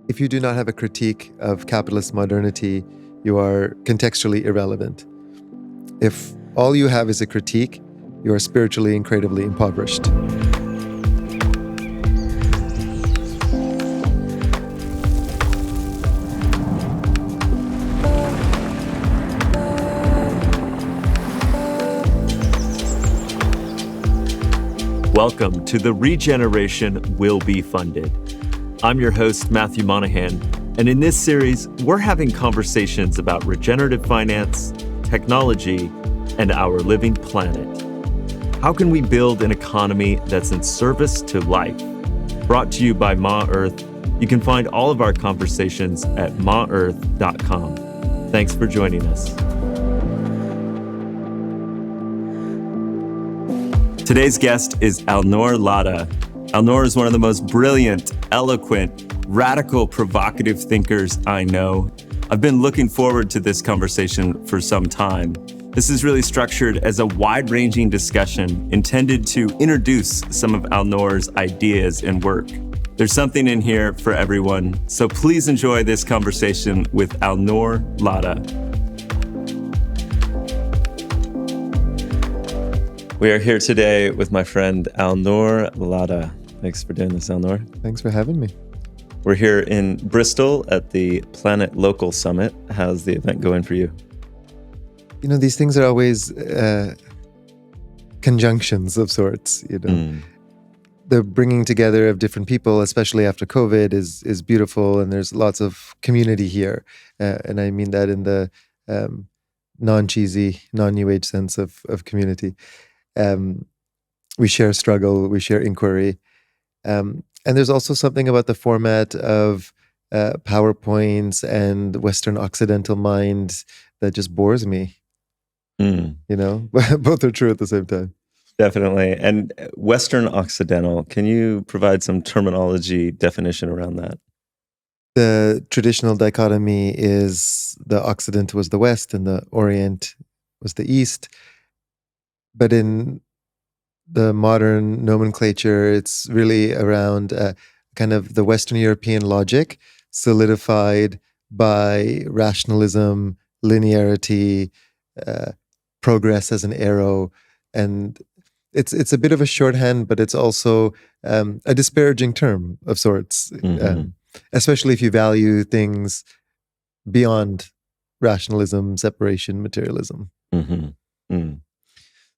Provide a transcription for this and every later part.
If you do not have a critique of capitalist modernity, you are contextually irrelevant. If all you have is a critique, you are spiritually and creatively impoverished. Welcome to The Regeneration Will Be Funded. I'm your host, Matthew Monahan, and in this series, we're having conversations about regenerative finance, technology, and our living planet. How can we build an economy that's in service to life? Brought to you by Ma Earth. You can find all of our conversations at maearth.com. Thanks for joining us. Today's guest is Alnoor Ladha. Alnoor is one of the most brilliant, eloquent, radical, provocative thinkers I know. I've been looking forward to this conversation for some time. This is really structured as a wide-ranging discussion intended to introduce some of Alnoor's ideas and work. There's something in here for everyone, so please enjoy this conversation with Alnoor Ladha. We are here today with my friend Alnoor Ladha. Thanks for doing this, Alnoor. Thanks for having me. We're here in Bristol at the Planet Local Summit. How's the event going for you? You know, these things are always conjunctions of sorts, you know. The bringing together of different people, especially after COVID, is beautiful, and there's lots of community here. And I mean that in the non-cheesy, non-New Age sense of community. We share struggle, we share inquiry. And there's also something about the format of PowerPoints and Western Occidental mind that just bores me. You know, both are true at the same time. Definitely. And Western Occidental, can you provide some terminology definition around that? The traditional dichotomy is the Occident was the West and the Orient was the East. But in the modern nomenclature, it's really around kind of the Western European logic solidified by rationalism, linearity, progress as an arrow. And it's a bit of a shorthand, but it's also a disparaging term of sorts, especially if you value things beyond rationalism, separation, materialism.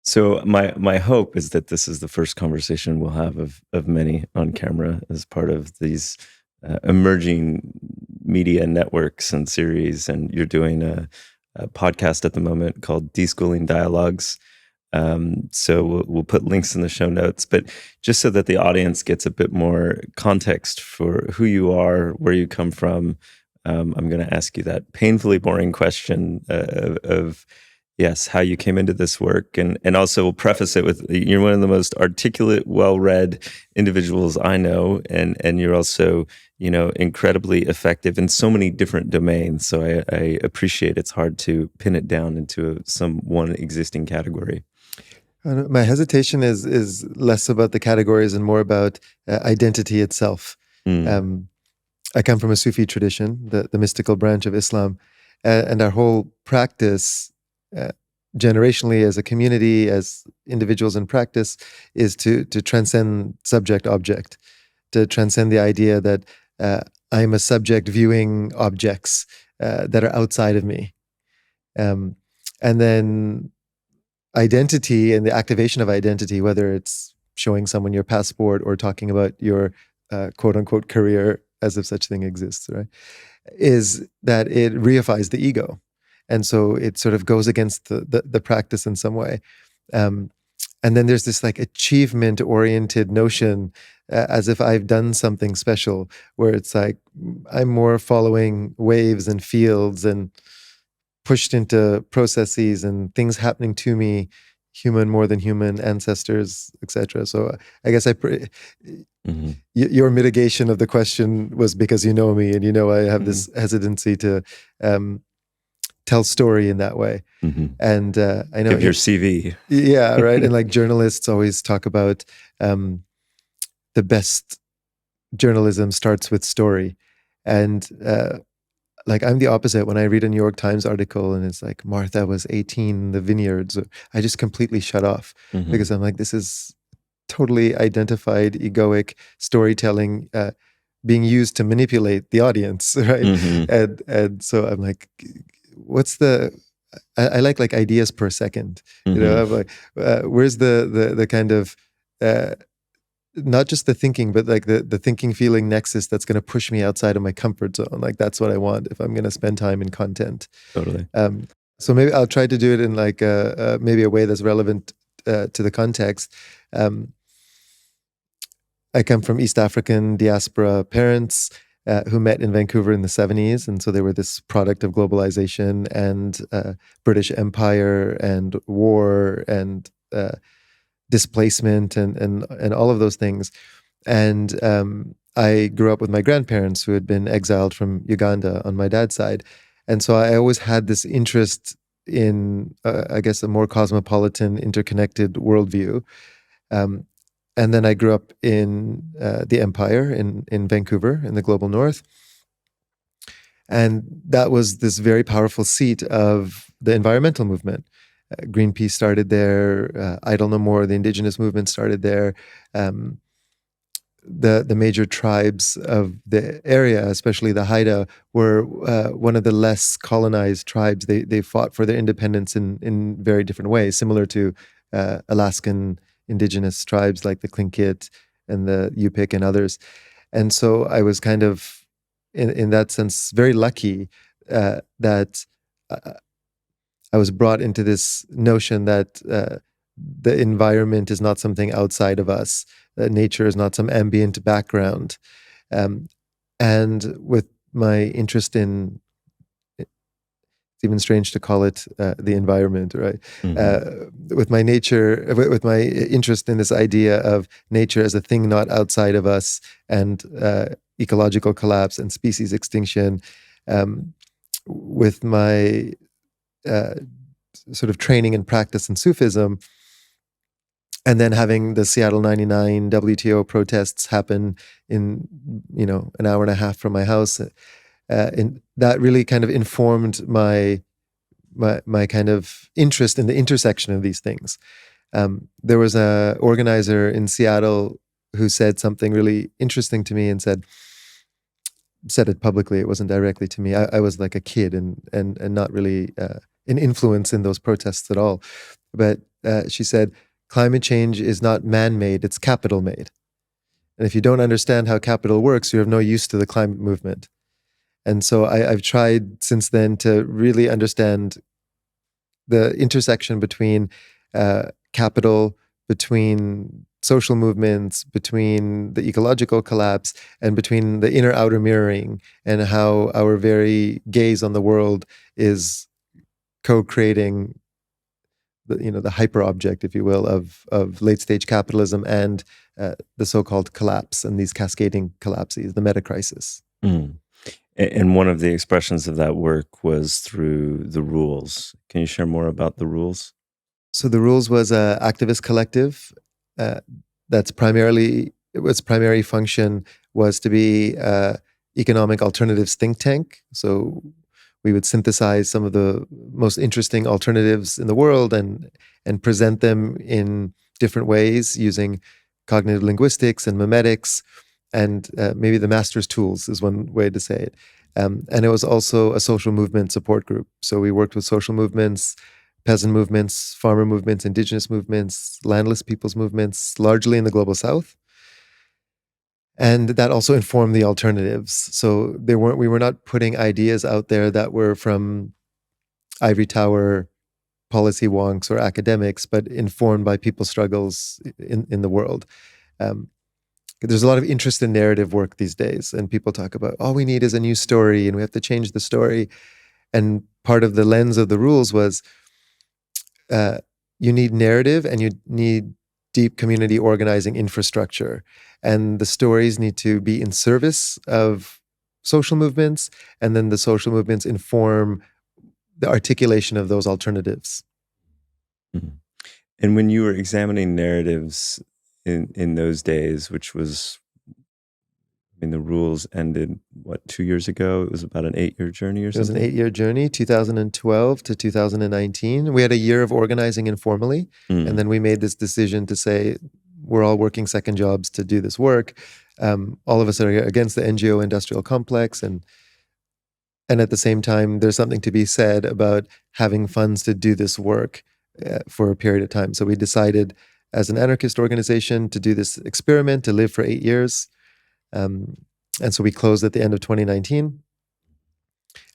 So my hope is that this is the first conversation we'll have of many on camera as part of these emerging media networks and series. And you're doing a podcast at the moment called Deschooling Dialogues. So we'll put links in the show notes. But just so that the audience gets a bit more context for who you are, where you come from, I'm going to ask you that painfully boring question of yes, how you came into this work. And also we'll preface it with, you're one of the most articulate, well-read individuals I know. And you're also, you know, incredibly effective in so many different domains. So I appreciate it's hard to pin it down into some one existing category. My hesitation is less about the categories and more about identity itself. I come from a Sufi tradition, the mystical branch of Islam, and our whole practice generationally as a community, as individuals in practice, is to transcend subject-object, to transcend the idea that I'm a subject viewing objects that are outside of me. And then identity and the activation of identity, whether it's showing someone your passport or talking about your quote-unquote career as if such thing exists, right, is that it reifies the ego. And so it sort of goes against the practice in some way. And then there's this like achievement-oriented notion as if I've done something special, where it's like I'm more following waves and fields and pushed into processes and things happening to me, human more than human, ancestors, etc. So I guess your mitigation of the question was because you know me and you know I have this hesitancy to tell story in that way. And I know give your CV. Yeah, right. And like journalists always talk about the best journalism starts with story. And like I'm the opposite. When I read a New York Times article and it's like Martha was 18 in the vineyards, I just completely shut off because I'm like, this is totally identified egoic storytelling being used to manipulate the audience, right? And so I'm like, what's the I like ideas per second. You know, I'm like, where's the kind of not just the thinking, but like the thinking feeling nexus that's going to push me outside of my comfort zone. Like that's what I want if I'm going to spend time in content. Totally. So maybe I'll try to do it in like maybe a way that's relevant to the context. I come from East African diaspora parents who met in Vancouver in the 70s. And so they were this product of globalization and British Empire and war and displacement and all of those things. And I grew up with my grandparents who had been exiled from Uganda on my dad's side. And so I always had this interest in, I guess, a more cosmopolitan, interconnected worldview. And then I grew up in the Empire in Vancouver, in the global north. And that was this very powerful seat of the environmental movement. Greenpeace started there. Idle No More, the indigenous movement started there. The major tribes of the area, especially the Haida, were one of the less colonized tribes. They fought for their independence in very different ways, similar to Alaskan indigenous tribes like the Tlingit and the Yupik and others. And so I was kind of, in that sense, very lucky that I was brought into this notion that the environment is not something outside of us. Nature is not some ambient background. And with my interest in, it's even strange to call it the environment, right? With my interest in this idea of nature as a thing not outside of us and ecological collapse and species extinction, with my sort of training and practice in Sufism, and then having the Seattle 99 WTO protests happen in, an hour and a half from my house, and that really kind of informed my kind of interest in the intersection of these things. There was a organizer in Seattle who said something really interesting to me and said it publicly. It wasn't directly to me. I was like a kid and not really an influence in those protests at all. But she said, climate change is not man-made, it's capital-made. And if you don't understand how capital works, you have no use to the climate movement. And so I've tried since then to really understand the intersection between capital, between social movements, between the ecological collapse, and between the inner-outer mirroring, and how our very gaze on the world is co-creating the hyper object, if you will, of late stage capitalism and the so-called collapse and these cascading collapses, the meta crisis. And one of the expressions of that work was through the Rules. Can you share more about the Rules? So the Rules was an activist collective its primary function was to be economic alternatives think tank. So we would synthesize some of the most interesting alternatives in the world and present them in different ways using cognitive linguistics and memetics, and maybe the master's tools is one way to say it. And it was also a social movement support group. So we worked with social movements, peasant movements, farmer movements, indigenous movements, landless peoples movements, largely in the global south. And that also informed the alternatives. So we were not putting ideas out there that were from ivory tower policy wonks or academics, but informed by people's struggles in the world. There's a lot of interest in narrative work these days, and people talk about all we need is a new story and we have to change the story. And part of the lens of the Rules was you need narrative and you need deep community organizing infrastructure. And the stories need to be in service of social movements, and then the social movements inform the articulation of those alternatives. Mm-hmm. And when you were examining narratives in those days, which was I mean, the rules ended, what, 2 years ago? It was about an 8-year journey or something? It was an 8-year journey, 2012 to 2019. We had a year of organizing informally, and then we made this decision to say, we're all working second jobs to do this work. All of us are against the NGO industrial complex, and at the same time, there's something to be said about having funds to do this work for a period of time. So we decided as an anarchist organization to do this experiment, to live for 8 years. And so we closed at the end of 2019.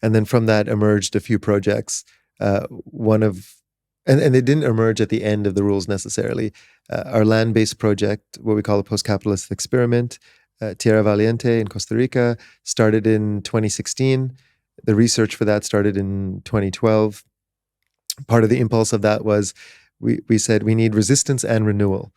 And then from that emerged a few projects. And they didn't emerge at the end of the rules necessarily. Our land-based project, what we call a post-capitalist experiment, Tierra Valiente in Costa Rica, started in 2016. The research for that started in 2012. Part of the impulse of that was we said we need resistance and renewal.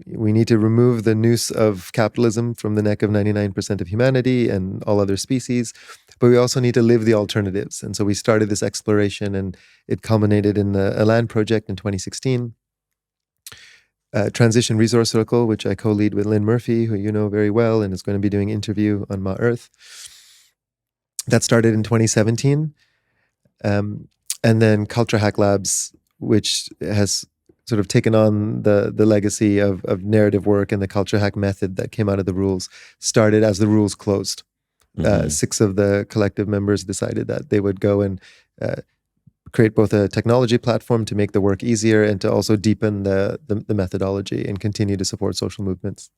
We need to remove the noose of capitalism from the neck of 99% of humanity and all other species, but we also need to live the alternatives. And so we started this exploration, and it culminated in a land project in 2016. Transition Resource Circle, which I co-lead with Lynn Murphy, who you know very well, and is going to be doing interview on Ma Earth. That started in 2017. And then Culture Hack Labs, which has sort of taken on the legacy of narrative work and the culture hack method that came out of the rules, started as the rules closed. 6 of the collective members decided that they would go and create both a technology platform to make the work easier and to also deepen the methodology and continue to support social movements.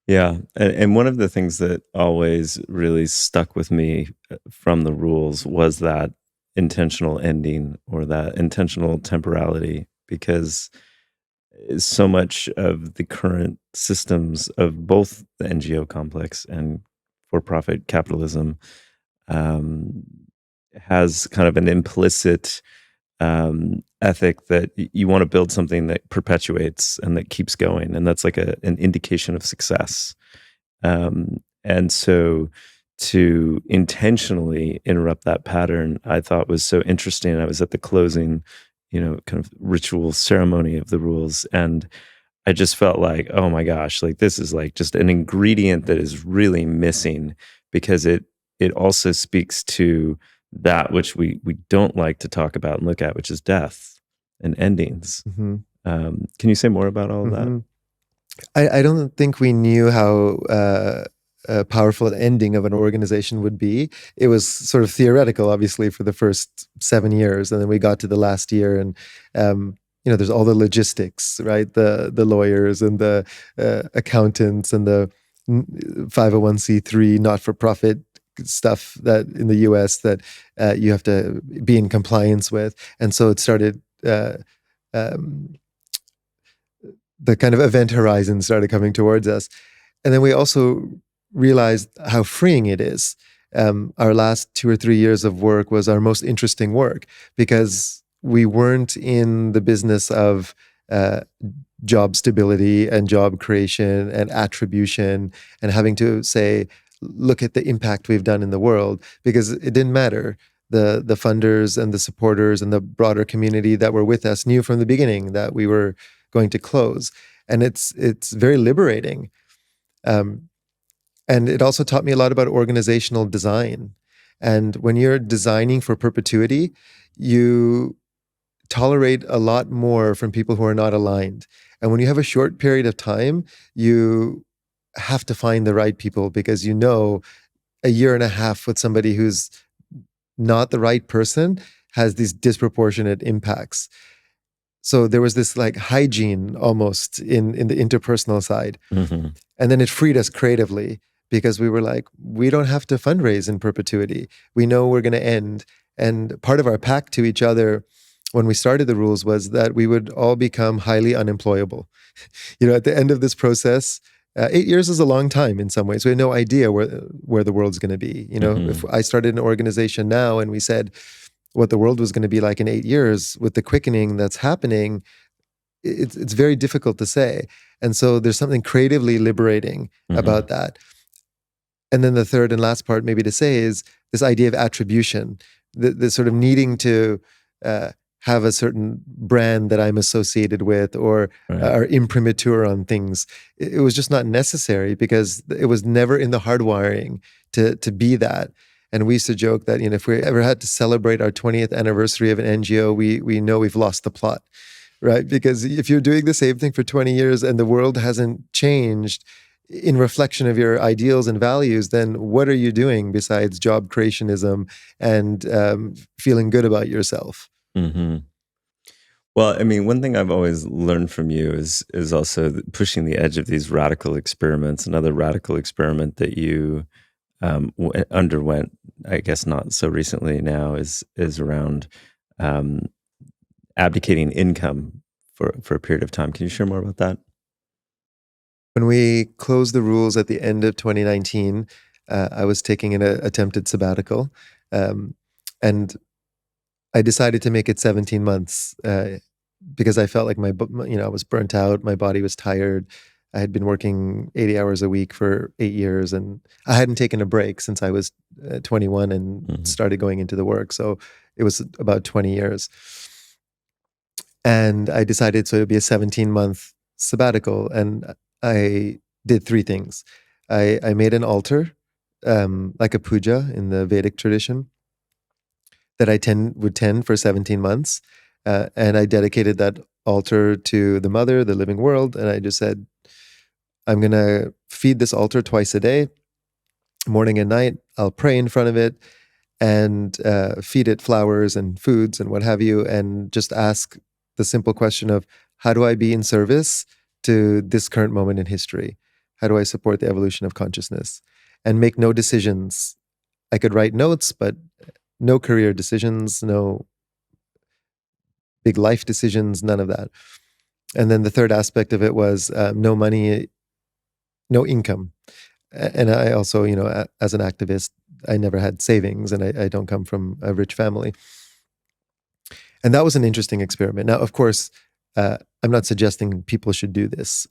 Yeah. And one of the things that always really stuck with me from the rules was that intentional ending, or that intentional temporality, because so much of the current systems of both the NGO complex and for-profit capitalism has kind of an implicit ethic that you want to build something that perpetuates and that keeps going, and that's like an indication of success. And so to intentionally interrupt that pattern, I thought was so interesting. I was at the closing, kind of ritual ceremony of the rules, and I just felt like, oh my gosh, like this is like just an ingredient that is really missing, because it also speaks to that which we don't like to talk about and look at, which is death and endings. Can you say more about all of that? I don't think we knew how powerful an ending of an organization would be. It was sort of theoretical, obviously, for the first 7 years, and then we got to the last year, and there's all the logistics, right? The lawyers and the accountants and the 501c3 not-for-profit stuff that in the U.S. that you have to be in compliance with, and so it started. The kind of event horizon started coming towards us, and then we also realized how freeing it is. Our last 2 or 3 years of work was our most interesting work, because we weren't in the business of job stability and job creation and attribution and having to say, look at the impact we've done in the world, because it didn't matter. The funders and the supporters and the broader community that were with us knew from the beginning that we were going to close. And it's very liberating. And it also taught me a lot about organizational design. And when you're designing for perpetuity, you tolerate a lot more from people who are not aligned. And when you have a short period of time, you have to find the right people, because a year and a half with somebody who's not the right person has these disproportionate impacts. So there was this like hygiene almost in the interpersonal side. And then it freed us creatively, because we were like, we don't have to fundraise in perpetuity. We know we're going to end. And part of our pact to each other when we started the rules was that we would all become highly unemployable. At the end of this process, 8 years is a long time in some ways. We had no idea where the world's going to be. If I started an organization now and we said what the world was going to be like in 8 years, with the quickening that's happening, it's very difficult to say. And so there's something creatively liberating about that. And then the third and last part maybe to say is this idea of attribution, the sort of needing to have a certain brand that I'm associated with or are imprimatur on things. It was just not necessary because it was never in the hardwiring to be that. And we used to joke that, if we ever had to celebrate our 20th anniversary of an NGO, we know we've lost the plot, right? Because if you're doing the same thing for 20 years and the world hasn't changed in reflection of your ideals and values, then what are you doing besides job creationism and feeling good about yourself? Mm-hmm. Well, I mean, one thing I've always learned from you is also pushing the edge of these radical experiments. Another radical experiment that you underwent, I guess not so recently now, is around abdicating income for a period of time. Can you share more about that? When we closed the rules at the end of 2019, I was taking an attempted sabbatical, and I decided to make it 17 months because I felt like I was burnt out. My body was tired. I had been working 80 hours a week for 8 years, and I hadn't taken a break since I was 21 and started going into the work. So it was about 20 years. And I decided so it would be a 17-month sabbatical, and I did 3 things. I made an altar, like a puja in the Vedic tradition, that I would tend for 17 months. And I dedicated that altar to the mother, the living world. And I just said, I'm going to feed this altar twice a day, morning and night. I'll pray in front of it and feed it flowers and foods and what have you, and just ask the simple question of, how do I be in service to this current moment in history? How do I support the evolution of consciousness? And make no decisions. I could write notes, but no career decisions, no big life decisions, none of that. And then the third aspect of it was no money, no income. And I also, as an activist, I never had savings, and I don't come from a rich family. And that was an interesting experiment. Now, of course, I'm not suggesting people should do this.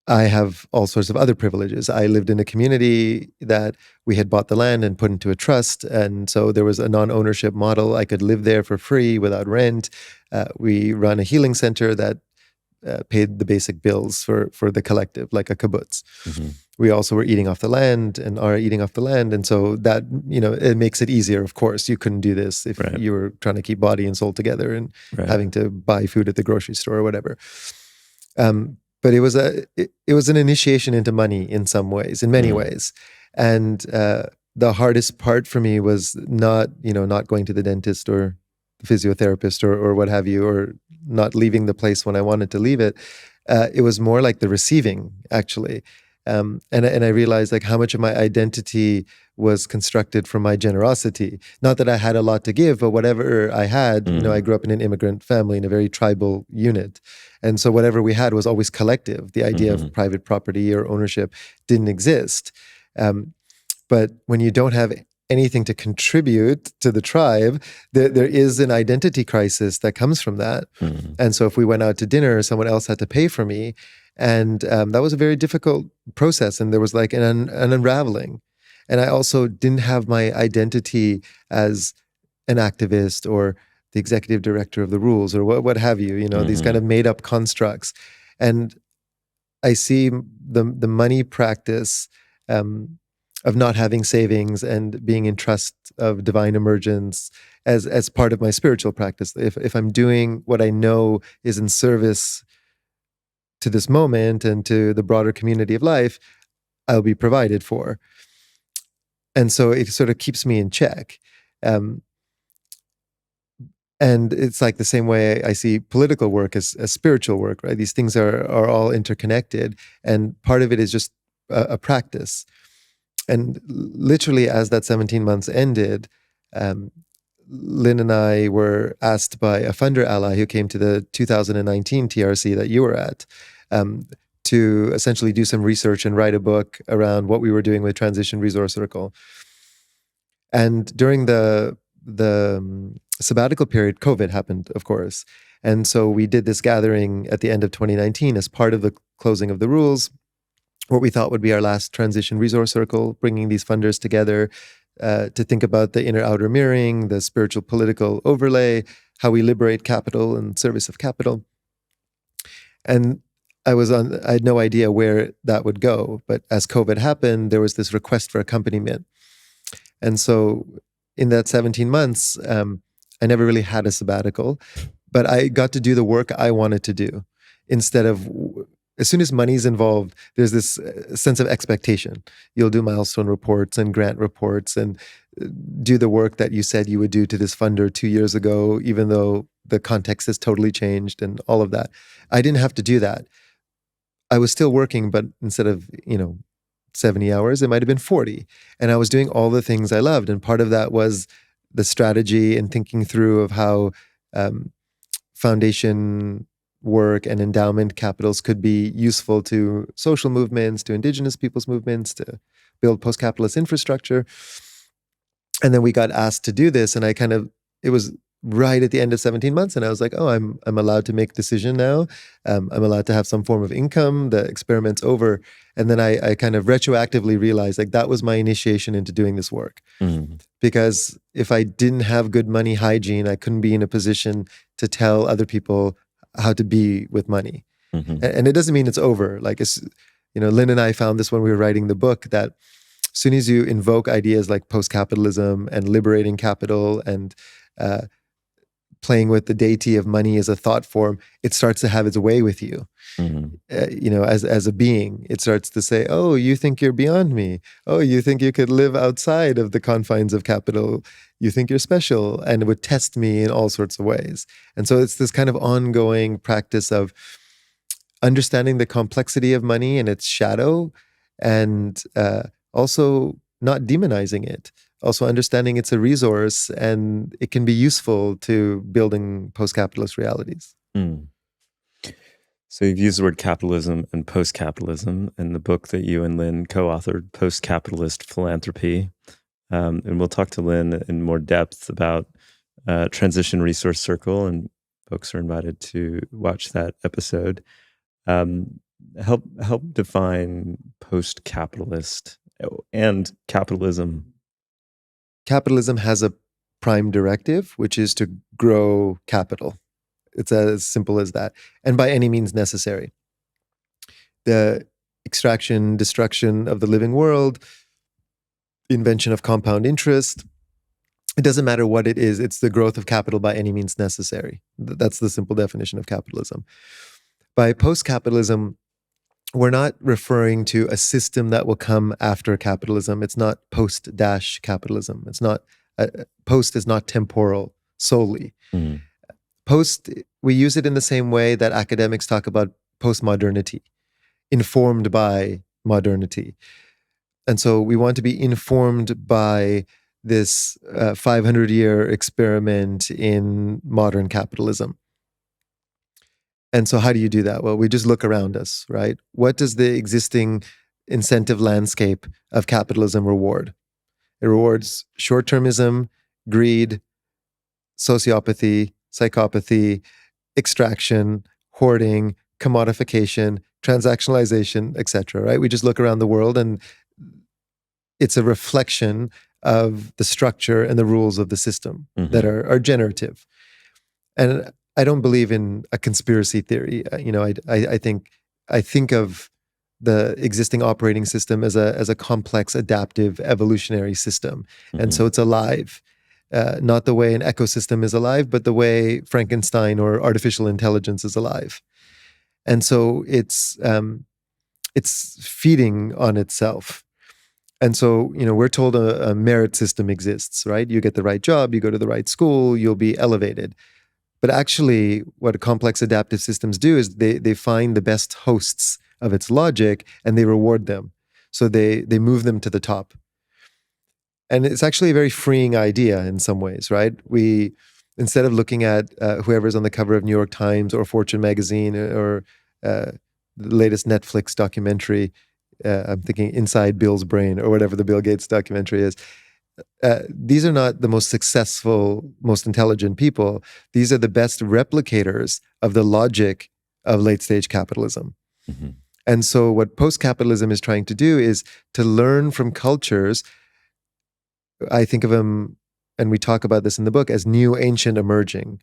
I have all sorts of other privileges. I lived in a community that we had bought the land and put into a trust. And so there was a non-ownership model. I could live there for free without rent. We run a healing center that paid the basic bills for the collective, like a kibbutz. Mm-hmm. We also were eating off the land and are eating off the land. And so that, it makes it easier. Of course, you couldn't do this if you were trying to keep body and soul together and having to buy food at the grocery store or whatever. But it was an initiation into money in some ways, in many ways. And the hardest part for me was not going to the dentist or physiotherapist or what have you, or not leaving the place when I wanted to leave it. It was more like the receiving, actually. And I realized like how much of my identity was constructed from my generosity. Not that I had a lot to give, but whatever I had, I grew up in an immigrant family in a very tribal unit. And so whatever we had was always collective. The idea of private property or ownership didn't exist. But when you don't have anything to contribute to the tribe, there is an identity crisis that comes from that. And so if we went out to dinner, someone else had to pay for me. And that was a very difficult process. And there was like an unraveling. And I also didn't have my identity as an activist or the executive director of the rules or what have you, these kind of made up constructs. And I see the money practice of not having savings and being in trust of divine emergence as part of my spiritual practice. If I'm doing what I know is in service to this moment and to the broader community of life, I'll be provided for. And so it sort of keeps me in check. And it's like the same way I see political work as spiritual work, right? These things are all interconnected. And part of it is just a practice. And literally as that 17 months ended, Lynn and I were asked by a funder ally who came to the 2019 TRC that you were at, to essentially do some research and write a book around what we were doing with Transition Resource Circle. And during the sabbatical period, COVID happened, of course. And so we did this gathering at the end of 2019 as part of the closing of the rules, what we thought would be our last Transition Resource Circle, bringing these funders together to think about the inner-outer mirroring, the spiritual political overlay, how we liberate capital and service of capital. And I had no idea where that would go. But as COVID happened, there was this request for accompaniment. And so in that 17 months, I never really had a sabbatical, but I got to do the work I wanted to do instead of, as soon as money's involved, there's this sense of expectation. You'll do milestone reports and grant reports and do the work that you said you would do to this funder 2 years ago, even though the context has totally changed and all of that. I didn't have to do that. I was still working, but instead of, 70 hours, it might have been 40. And I was doing all the things I loved. And part of that was the strategy and thinking through of how foundation work and endowment capitals could be useful to social movements, to indigenous people's movements, to build post-capitalist infrastructure. And then we got asked to do this, and it was right at the end of 17 months, and I was like, oh, I'm allowed to make a decision now. I'm allowed to have some form of income. The experiment's over. And then I kind of retroactively realized like that was my initiation into doing this work. Mm-hmm. Because if I didn't have good money hygiene, I couldn't be in a position to tell other people how to be with money. Mm-hmm. And it doesn't mean it's over. Like, Lynn and I found this when we were writing the book, that as soon as you invoke ideas like post-capitalism and liberating capital and playing with the deity of money as a thought form, it starts to have its way with you. Mm-hmm. As a being, it starts to say, oh, you think you're beyond me. Oh, you think you could live outside of the confines of capital. You think you're special, and it would test me in all sorts of ways. And so it's this kind of ongoing practice of understanding the complexity of money and its shadow, and also not demonizing it. Also understanding it's a resource and it can be useful to building post-capitalist realities. Mm. So you've used the word capitalism and post-capitalism in the book that you and Lynn co-authored, Post-Capitalist Philanthropy. And we'll talk to Lynn in more depth about Transition Resource Circle, and folks are invited to watch that episode. Help define post-capitalist and capitalism. Capitalism has a prime directive, which is to grow capital. It's as simple as that. And by any means necessary. The extraction, destruction of the living world, invention of compound interest, it doesn't matter what it is, it's the growth of capital by any means necessary. That's the simple definition of capitalism. By post-capitalism, we're not referring to a system that will come after capitalism. It's not post-capitalism. It's not, post is not temporal solely. Mm. Post, we use it in the same way that academics talk about postmodernity, informed by modernity. And so we want to be informed by this 500-year experiment in modern capitalism. And so how do you do that? Well, we just look around us, right? What does the existing incentive landscape of capitalism reward? It rewards short-termism, greed, sociopathy, psychopathy, extraction, hoarding, commodification, transactionalization, etc. Right? We just look around the world and it's a reflection of the structure and the rules of the system that are generative. And I don't believe in a conspiracy theory. I think of the existing operating system as a complex, adaptive, evolutionary system, and so it's alive. Not the way an ecosystem is alive, but the way Frankenstein or artificial intelligence is alive. And so it's feeding on itself. And so, we're told a merit system exists, right? You get the right job, you go to the right school, you'll be elevated. But actually, what complex adaptive systems do is they find the best hosts of its logic and they reward them. So they move them to the top. And it's actually a very freeing idea in some ways, right? We, instead of looking at whoever's on the cover of New York Times or Fortune magazine or the latest Netflix documentary, I'm thinking Inside Bill's Brain or whatever the Bill Gates documentary is, these are not the most successful, most intelligent people. These are the best replicators of the logic of late-stage capitalism. Mm-hmm. And so what post-capitalism is trying to do is to learn from cultures I think of them, and we talk about this in the book, as new, ancient, emerging.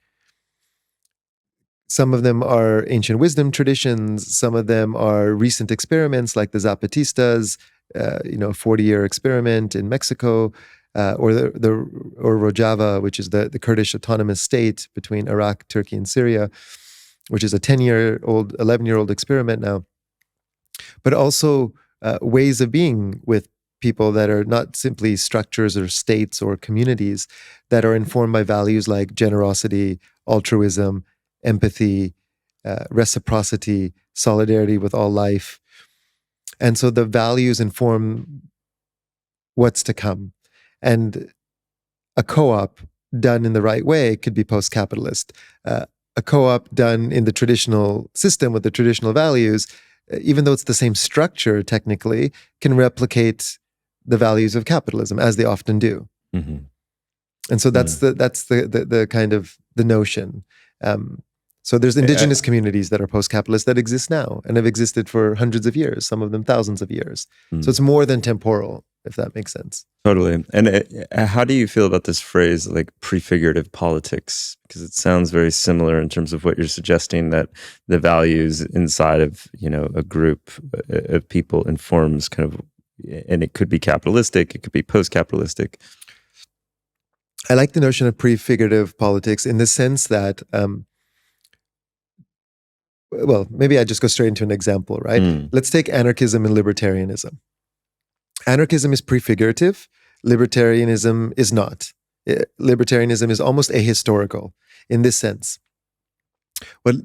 Some of them are ancient wisdom traditions. Some of them are recent experiments, like the Zapatistas, 40-year experiment in Mexico, or Rojava, which is the Kurdish autonomous state between Iraq, Turkey, and Syria, which is a 10-year-old, 11-year-old experiment now. But also ways of being with people that are not simply structures or states or communities, that are informed by values like generosity, altruism, empathy, reciprocity, solidarity with all life. And so the values inform what's to come. And a co-op done in the right way could be post-capitalist. A co-op done in the traditional system with the traditional values, even though it's the same structure technically, can replicate the values of capitalism, as they often do. Mm-hmm. And so that's the kind of the notion. So there's indigenous communities that are post-capitalist that exist now and have existed for hundreds of years, some of them thousands of years. So it's more than temporal, if that makes sense. Totally. And how do you feel about this phrase, like prefigurative politics? Because it sounds very similar in terms of what you're suggesting, that the values inside of, a group of people informs kind of, and it could be capitalistic, it could be post-capitalistic. I like the notion of prefigurative politics in the sense that, well, maybe I just go straight into an example, right? Let's take anarchism and libertarianism. Anarchism is prefigurative. Libertarianism is not. Libertarianism is almost ahistorical in this sense. What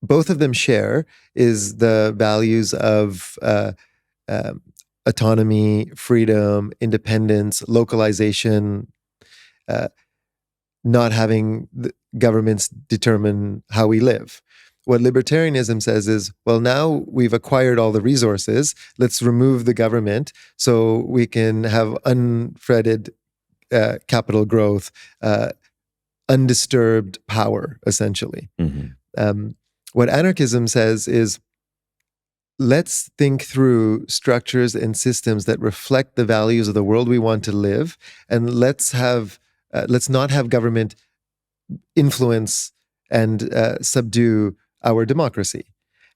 both of them share is the values of autonomy, freedom, independence, localization, not having the governments determine how we live. What libertarianism says is, well, now we've acquired all the resources, let's remove the government so we can have unfretted capital growth, undisturbed power, essentially. Mm-hmm. What anarchism says is, let's think through structures and systems that reflect the values of the world we want to live, and let's not have government influence and subdue our democracy.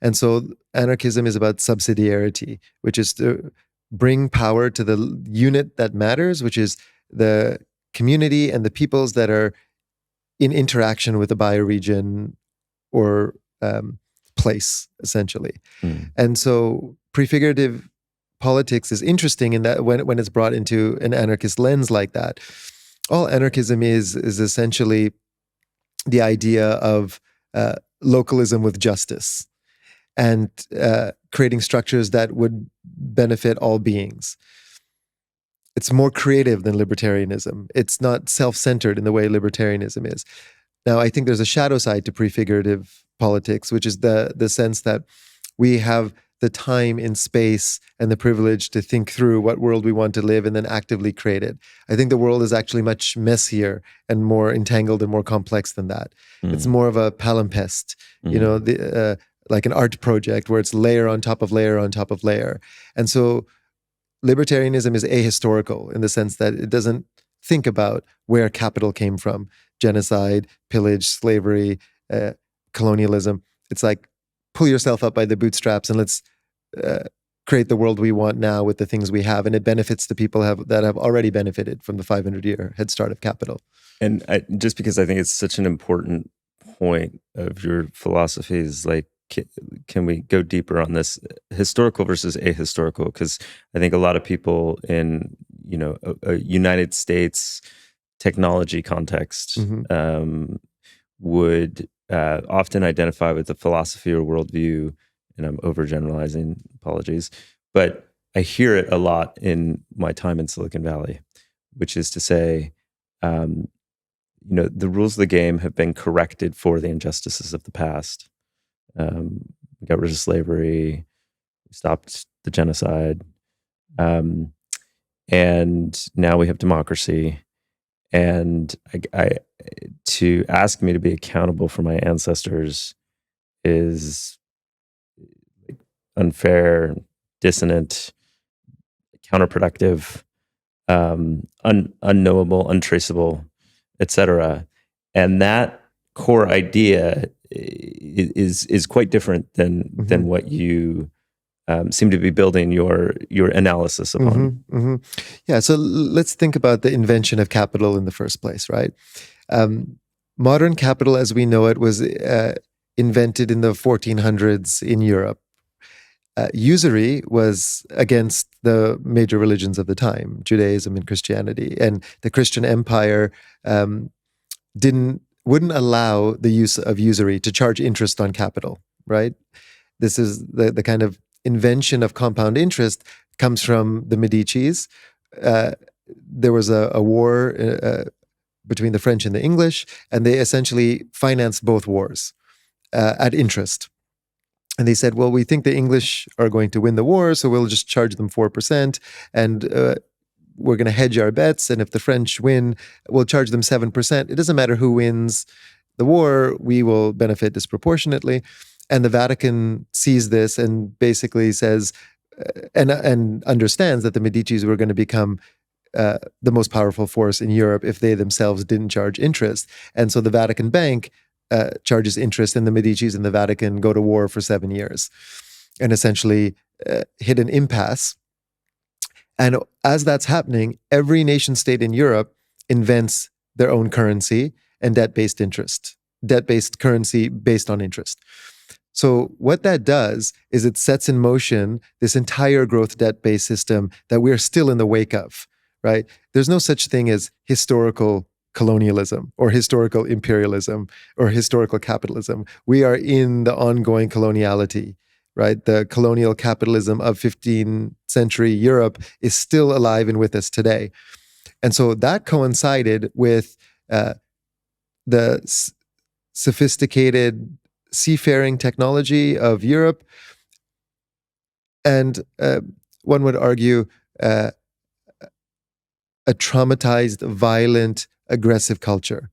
And so anarchism is about subsidiarity, which is to bring power to the unit that matters, which is the community and the peoples that are in interaction with the bioregion or place, essentially. And so prefigurative politics is interesting in that when it's brought into an anarchist lens like that. All anarchism is essentially the idea of localism with justice and creating structures that would benefit all beings. It's more creative than libertarianism. It's not self-centered in the way libertarianism is. Now, I think there's a shadow side to prefigurative politics, which is the sense that we have the time and space and the privilege to think through what world we want to live and then actively create it. I think the world is actually much messier and more entangled and more complex than that. It's more of a palimpsest, like an art project where it's layer on top of layer on top of layer. And so libertarianism is ahistorical in the sense that it doesn't think about where capital came from: genocide, pillage, slavery, colonialism. It's like, pull yourself up by the bootstraps and let's create the world we want now with the things we have. And it benefits the people that have already benefited from the 500-year head start of capital. And just because I think it's such an important point of your philosophy is like, can we go deeper on this historical versus ahistorical? Because I think a lot of people in a United States technology context would often identify with the philosophy or worldview, and I'm overgeneralizing, apologies, but I hear it a lot in my time in Silicon Valley, which is to say, the rules of the game have been corrected for the injustices of the past. We got rid of slavery, we stopped the genocide, and now we have democracy. And I to ask me to be accountable for my ancestors is unfair, dissonant, counterproductive. unknowable, untraceable, etc. And that core idea is quite different than what you seem to be building your analysis upon. Yeah, so let's think about the invention of capital in the first place, right? Modern capital, as we know it, was invented in the 1400s in Europe. Usury was against the major religions of the time, Judaism and Christianity, and the Christian Empire wouldn't allow the use of usury to charge interest on capital, right? This is the kind of invention of compound interest comes from the Medicis. There was a war between the French and the English, and they essentially financed both wars at interest. And they said, well, we think the English are going to win the war, so we'll just charge them 4%, and we're going to hedge our bets. And if the French win, we'll charge them 7%. It doesn't matter who wins the war, we will benefit disproportionately. And the Vatican sees this and basically says, and understands that the Medicis were going to become the most powerful force in Europe if they themselves didn't charge interest. And so the Vatican Bank charges interest, and the Medicis and the Vatican go to war for 7 years and essentially hit an impasse. And as that's happening, every nation state in Europe invents their own currency and debt-based currency based on interest. So what that does is it sets in motion this entire growth debt-based system that we're still in the wake of, right? There's no such thing as historical colonialism or historical imperialism or historical capitalism. We are in the ongoing coloniality, right? The colonial capitalism of 15th century Europe is still alive and with us today. And so that coincided with the sophisticated seafaring technology of Europe, and one would argue a traumatized, violent, aggressive culture.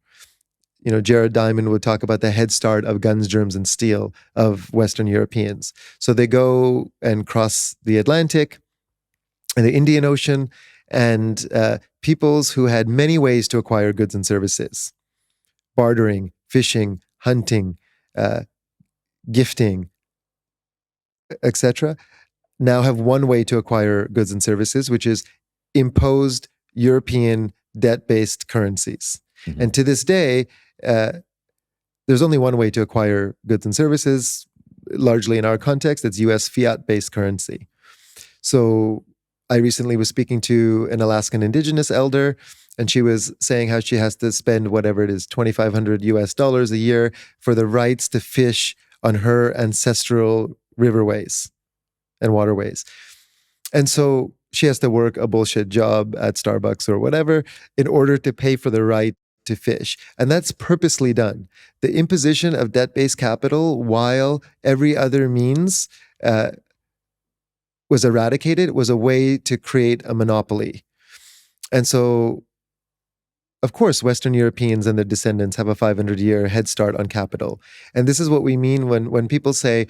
You know, Jared Diamond would talk about the head start of guns, germs, and steel of Western Europeans. So they go and cross the Atlantic and the Indian Ocean, and peoples who had many ways to acquire goods and services: bartering, fishing, hunting, gifting, etc., now have one way to acquire goods and services, which is imposed European debt-based currencies. Mm-hmm. And to this day, there's only one way to acquire goods and services, largely in our context, it's US fiat-based currency. So I recently was speaking to an Alaskan indigenous elder, and she was saying how she has to spend whatever it is, $2,500 a year for the rights to fish on her ancestral riverways and waterways. And so she has to work a bullshit job at Starbucks or whatever in order to pay for the right to fish. And that's purposely done. The imposition of debt-based capital, while every other means was eradicated, was a way to create a monopoly. And so, of course, Western Europeans and their descendants have a 500-year head start on capital. And this is what we mean when people say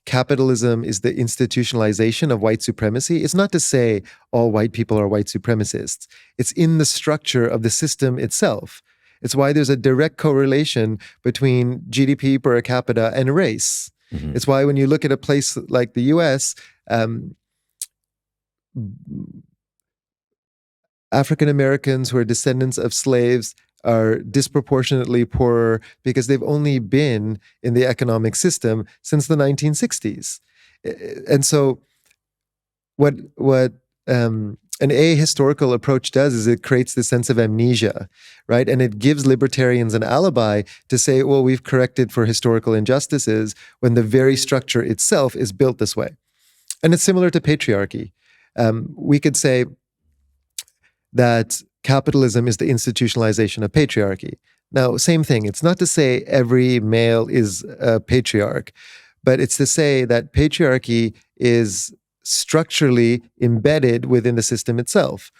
capitalism is the institutionalization of white supremacy. It's not to say all white people are white supremacists. It's in the structure of the system itself. It's why there's a direct correlation between GDP per capita and race. Mm-hmm. It's why when you look at a place like the US, African Americans who are descendants of slaves are disproportionately poorer because they've only been in the economic system since the 1960s. And so what an ahistorical approach does is it creates this sense of amnesia, right? And it gives libertarians an alibi to say, well, we've corrected for historical injustices when the very structure itself is built this way. And it's similar to patriarchy. We could say that capitalism is the institutionalization of patriarchy. Now, same thing. It's not to say every male is a patriarch, but it's to say that patriarchy is structurally embedded within the system itself.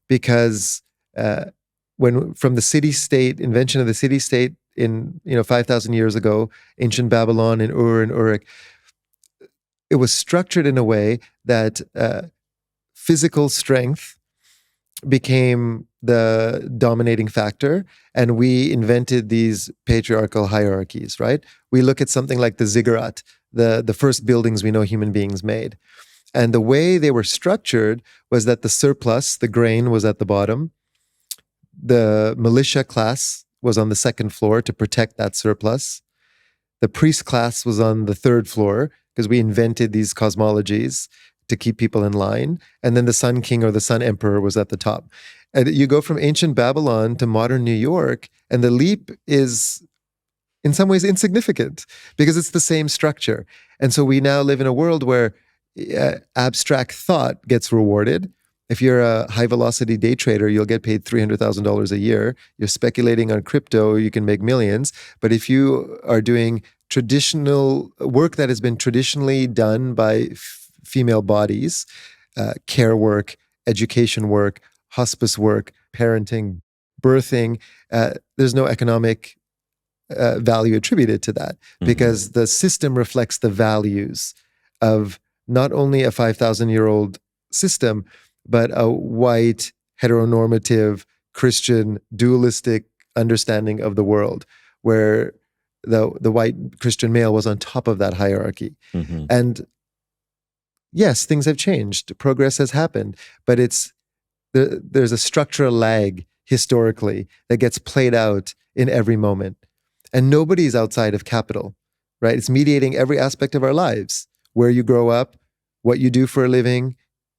Because from the city-state, invention of the city-state in 5,000 years ago, ancient Babylon and Ur and Uruk, it was structured in a way that physical strength became the dominating factor, and we invented these patriarchal hierarchies, right? We look at something like the ziggurat, the first buildings we know human beings made. And the way they were structured was that the surplus, the grain, was at the bottom. The militia class was on the second floor to protect that surplus. The priest class was on the third floor because we invented these cosmologies to keep people in line. And then the Sun King or the Sun Emperor was at the top. And you go from ancient Babylon to modern New York, and the leap is in some ways insignificant because it's the same structure. And so we now live in a world where abstract thought gets rewarded. If you're a high velocity day trader, you'll get paid $300,000 a year. You're speculating on crypto, you can make millions. But if you are doing traditional work that has been traditionally done by female bodies, care work, education work, hospice work, parenting, birthing, there's no economic value attributed to that because the system reflects the values of not only a 5,000-year-old system, but a white, heteronormative, Christian, dualistic understanding of the world, where the white Christian male was on top of that hierarchy. And yes, things have changed. Progress has happened, but there's a structural lag historically that gets played out in every moment. And nobody's outside of capital, right? It's mediating every aspect of our lives, where you grow up, what you do for a living,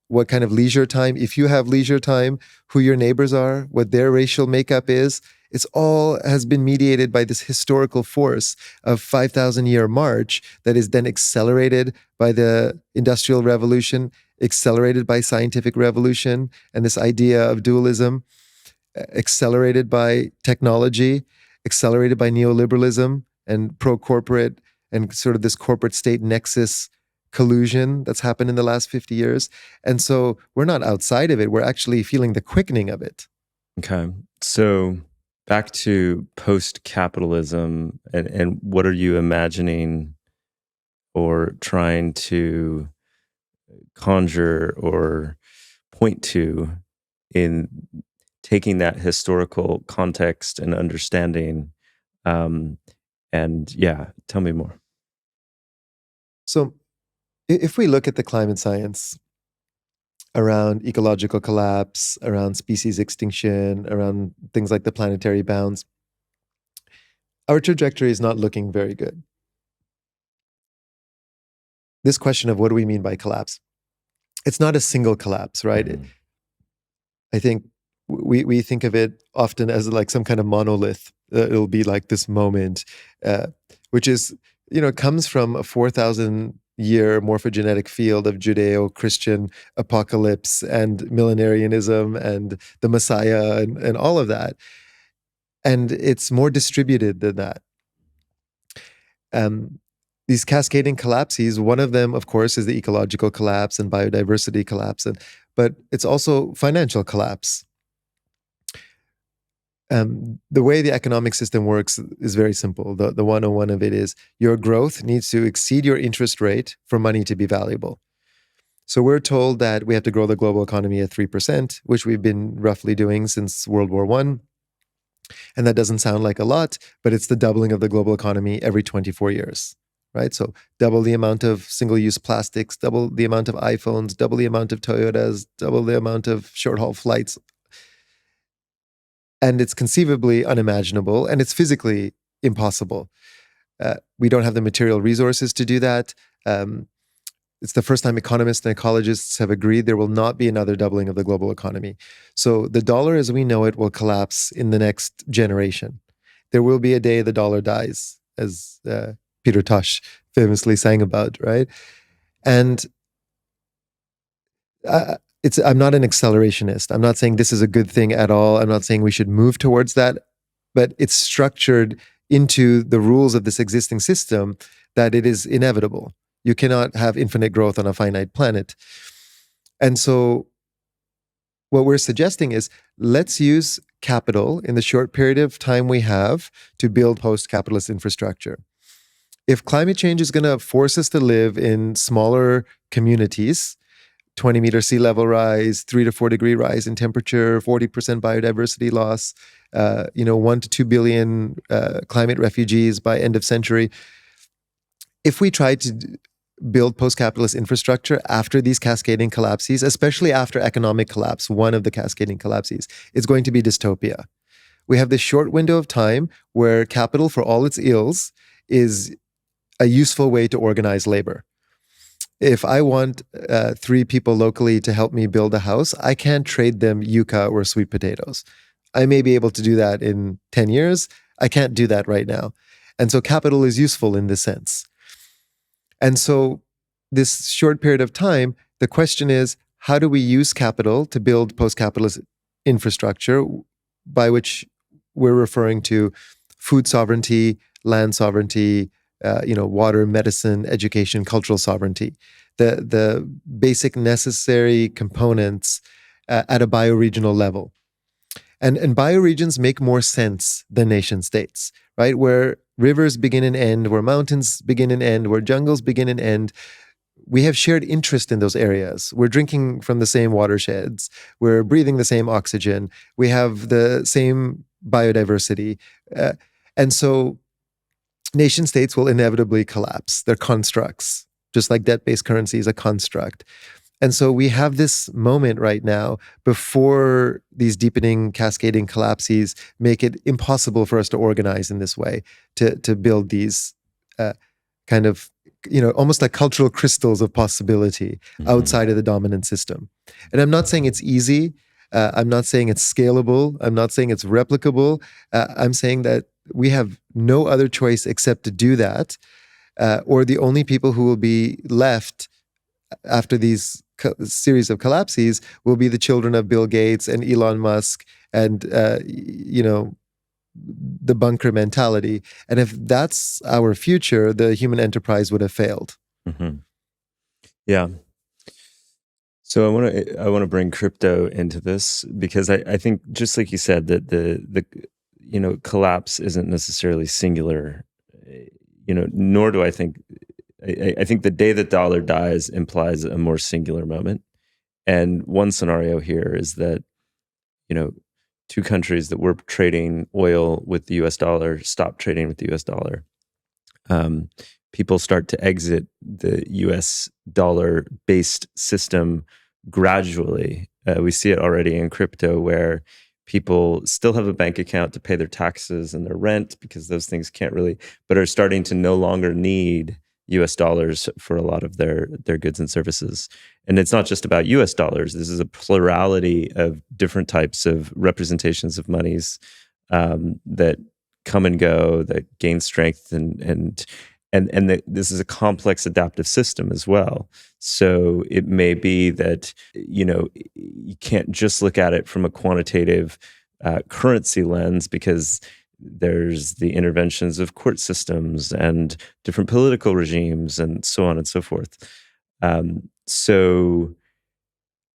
what kind of leisure time, if you have leisure time, who your neighbors are, what their racial makeup is. It's all has been mediated by this historical force of 5,000-year march that is then accelerated by the Industrial Revolution, accelerated by scientific revolution, and this idea of dualism, accelerated by technology, accelerated by neoliberalism and pro-corporate and sort of this corporate state nexus collusion that's happened in the last 50 years. And so we're not outside of it. We're actually feeling the quickening of it. Okay. So back to post-capitalism, and what are you imagining or trying to conjure or point to in taking that historical context and understanding? And yeah, tell me more. So if we look at the climate science around ecological collapse, around species extinction, around things like the planetary bounds, our trajectory is not looking very good. This question of what do we mean by collapse? It's not a single collapse, right? I think we think of it often as like some kind of monolith. It'll be like this moment, which is, comes from a 4,000-year morphogenetic field of Judeo-Christian apocalypse and millenarianism and the Messiah and all of that. And it's more distributed than that. These cascading collapses, one of them, of course, is the ecological collapse and biodiversity collapse, but it's also financial collapse. The way the economic system works is very simple. The 101 of it is your growth needs to exceed your interest rate for money to be valuable. So we're told that we have to grow the global economy at 3%, which we've been roughly doing since World War I. And that doesn't sound like a lot, but it's the doubling of the global economy every 24 years, right? So double the amount of single-use plastics, double the amount of iPhones, double the amount of Toyotas, double the amount of short-haul flights. And it's conceivably unimaginable, and it's physically impossible. We don't have the material resources to do that. It's the first time economists and ecologists have agreed there will not be another doubling of the global economy. So the dollar as we know it will collapse in the next generation. There will be a day the dollar dies, as Peter Tosh famously sang about, right? And I'm not an accelerationist. I'm not saying this is a good thing at all. I'm not saying we should move towards that, but it's structured into the rules of this existing system that it is inevitable. You cannot have infinite growth on a finite planet. And so what we're suggesting is let's use capital in the short period of time we have to build post-capitalist infrastructure. If climate change is going to force us to live in smaller communities, 20-meter sea level rise, 3 to 4 degree rise in temperature, 40% biodiversity loss, 1 to 2 billion climate refugees by end of century. If we try to build post-capitalist infrastructure after these cascading collapses, especially after economic collapse, one of the cascading collapses, it's going to be dystopia. We have this short window of time where capital, for all its ills, is a useful way to organize labor. If I want 3 people locally to help me build a house, I can't trade them yucca or sweet potatoes. I may be able to do that in 10 years. I can't do that right now. And so capital is useful in this sense. And so this short period of time, the question is, how do we use capital to build post-capitalist infrastructure, by which we're referring to food sovereignty, land sovereignty, water, medicine, education, cultural sovereignty, the basic necessary components at a bioregional level. And bioregions make more sense than nation states, right? Where rivers begin and end, where mountains begin and end, where jungles begin and end. We have shared interest in those areas. We're drinking from the same watersheds. We're breathing the same oxygen. We have the same biodiversity. And so nation states will inevitably collapse. They're constructs, just like debt-based currency is a construct. And so we have this moment right now before these deepening, cascading collapses make it impossible for us to organize in this way, to build these kind of, almost like cultural crystals of possibility outside of the dominant system. And I'm not saying it's easy. I'm not saying it's scalable. I'm not saying it's replicable. I'm saying that we have no other choice except to do that, or the only people who will be left after these series of collapses will be the children of Bill Gates and Elon Musk and, the bunker mentality. And if that's our future, the human enterprise would have failed. Mm-hmm. Yeah. So I want to bring crypto into this, because I think, just like you said, that the collapse isn't necessarily singular, nor do I think the day that dollar dies implies a more singular moment. And one scenario here is that, 2 countries that were trading oil with the US dollar stop trading with the US dollar. People start to exit the US dollar-based system gradually. We see it already in crypto, where people still have a bank account to pay their taxes and their rent, because those things can't really, but are starting to no longer need US dollars for a lot of their goods and services. And it's not just about US dollars. This is a plurality of different types of representations of monies that come and go, that gain strength, and that this is a complex adaptive system as well. So it may be that, you can't just look at it from a quantitative currency lens, because there's the interventions of court systems and different political regimes and so on and so forth. So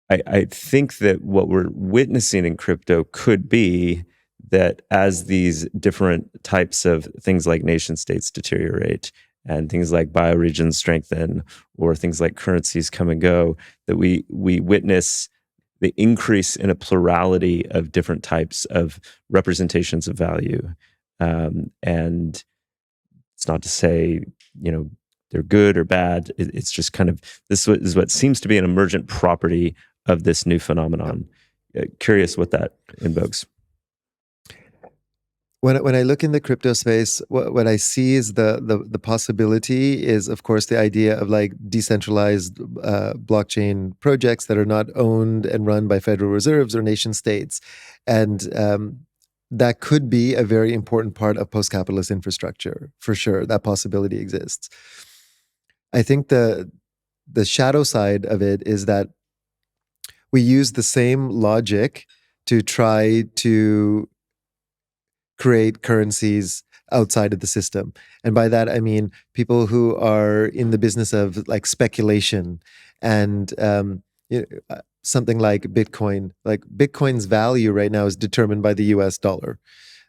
I think that what we're witnessing in crypto could be that as these different types of things like nation states deteriorate, and things like bioregions strengthen, or things like currencies come and go, that we witness the increase in a plurality of different types of representations of value. And it's not to say, they're good or bad. It's just kind of, this is what seems to be an emergent property of this new phenomenon. Curious what that invokes. When I look in the crypto space, what I see is the possibility is, of course, the idea of like decentralized blockchain projects that are not owned and run by federal reserves or nation states. And that could be a very important part of post-capitalist infrastructure, for sure. That possibility exists. I think the shadow side of it is that we use the same logic to try to create currencies outside of the system. And by that, I mean people who are in the business of like speculation and something like Bitcoin. Like Bitcoin's value right now is determined by the US dollar.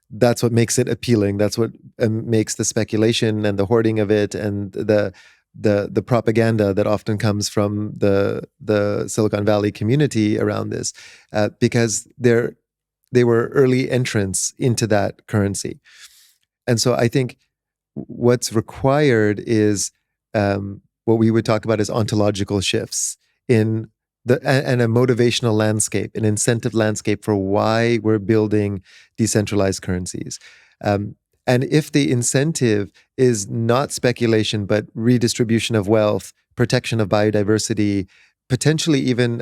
That's what makes it appealing. That's what makes the speculation and the hoarding of it and the the propaganda that often comes from the Silicon Valley community around this, because they were early entrants into that currency. And so I think what's required is what we would talk about as ontological shifts in and a motivational landscape, an incentive landscape for why we're building decentralized currencies. And if the incentive is not speculation, but redistribution of wealth, protection of biodiversity, potentially even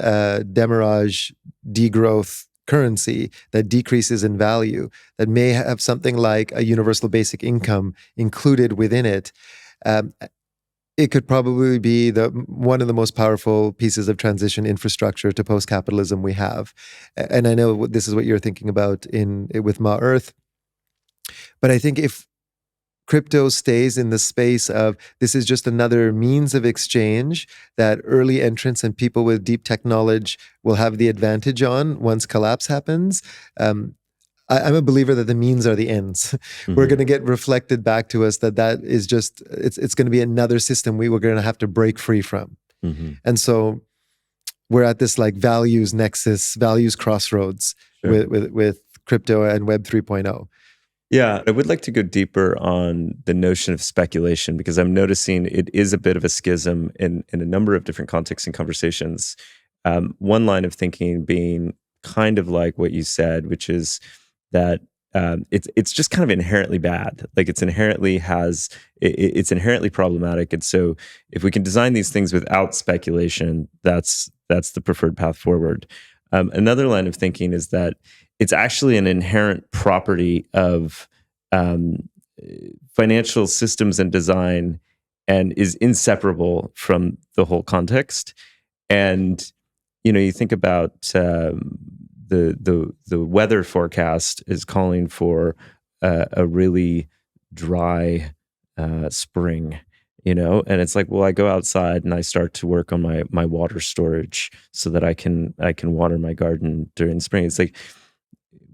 demurrage, degrowth currency that decreases in value, that may have something like a universal basic income included within it, it could probably be one of the most powerful pieces of transition infrastructure to post-capitalism we have. And I know this is what you're thinking about with Ma Earth. But I think if crypto stays in the space of this is just another means of exchange that early entrants and people with deep tech knowledge will have the advantage on once collapse happens, I'm a believer that the means are the ends. Mm-hmm. We're going to get reflected back to us that is just, it's going to be another system we're going to have to break free from. Mm-hmm. And so we're at this like values nexus, values crossroads. Sure. with crypto and Web 3.0. Yeah, I would like to go deeper on the notion of speculation, because I'm noticing it is a bit of a schism in a number of different contexts and conversations. One line of thinking being kind of like what you said, which is that it's just kind of inherently bad. Like it's inherently problematic. And so if we can design these things without speculation, that's the preferred path forward. Another line of thinking is that it's actually an inherent property of financial systems and design, and is inseparable from the whole context. And you think about the weather forecast is calling for a really dry spring. And it's like, well, I go outside and I start to work on my water storage so that I can water my garden during spring. It's like